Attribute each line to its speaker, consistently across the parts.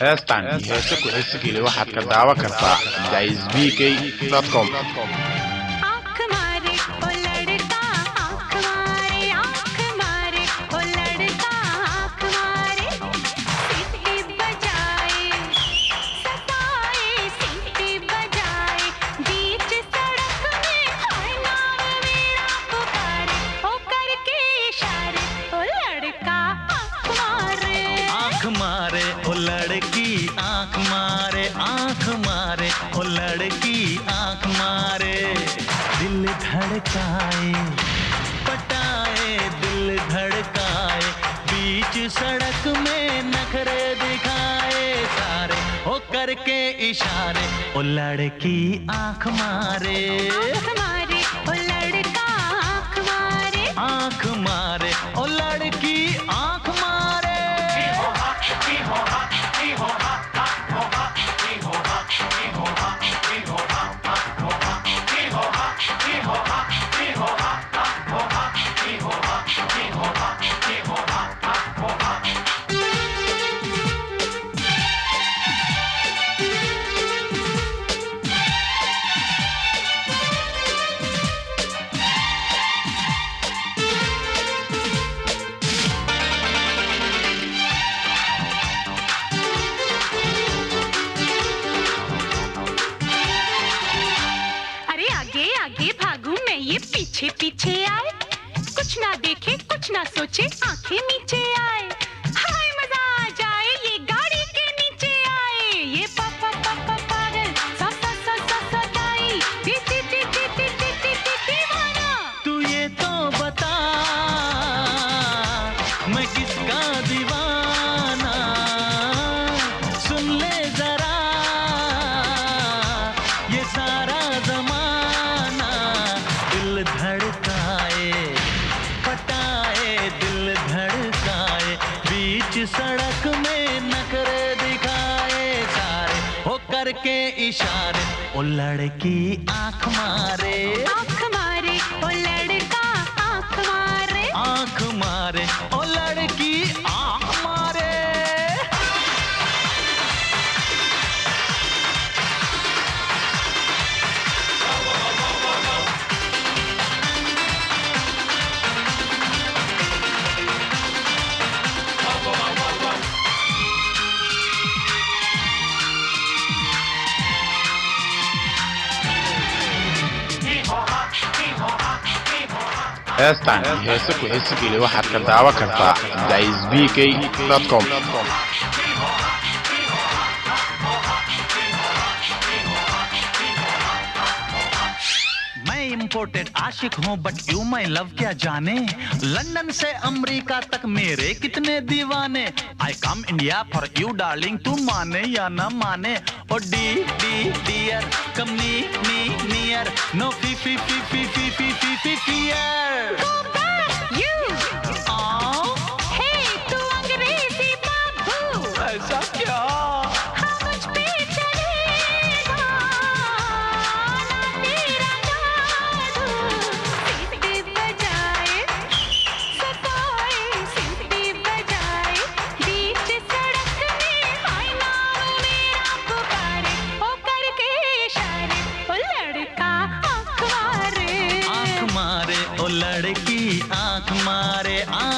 Speaker 1: Heestan iyo heese ku xisigeli waxaad ka daawan kartaa daisbk.com.
Speaker 2: धड़काए पटाए दिल धड़काए बीच सड़क में नखरे दिखाए सारे हो करके इशारे ओ लड़की आंख मारे ओ लड़का आंख मारे ओ लड़की आंख मारे
Speaker 3: पीछे पीछे आए कुछ ना देखे कुछ ना सोचे आंखें नीचे आए हाय मजा आ जाए ये गाड़ी के नीचे आए ये पापा पापा पागल सा सा सा सा सताई T T T T T T T T दीवाना
Speaker 2: तू ये तो बता मैं किसका दीवाना सुन ले जरा ये सारा जमाना दिल धड़काए पटाए दिल धड़काए बीच सड़क में नखरे दिखाए सारे हो करके इशारे ओ लड़की आंख मारे
Speaker 3: ओ लड़का आंख
Speaker 2: मारे ओ लड़की आंख मारे
Speaker 1: Heestan iyo heese ku xisigeli waxaad ka daawan kartaa daisbk.com.
Speaker 2: मैं इम्पोर्टेड आशिक हूँ बट यू माई लव क्या जाने लंदन से अमेरिका तक मेरे कितने दीवाने I come India for you darling तू माने या ना माने o d d dear come n n near no f f f f f f f f fear ऐसा क्या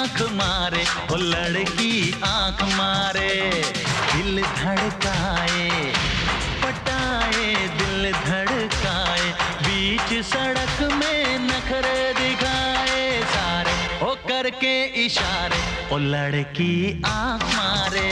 Speaker 2: आंख मारे ओ लड़की आंख मारे दिल धड़काए पटाए दिल धड़काए बीच सड़क में नखरे दिखाए सारे हो करके इशारे ओ लड़की आंख मारे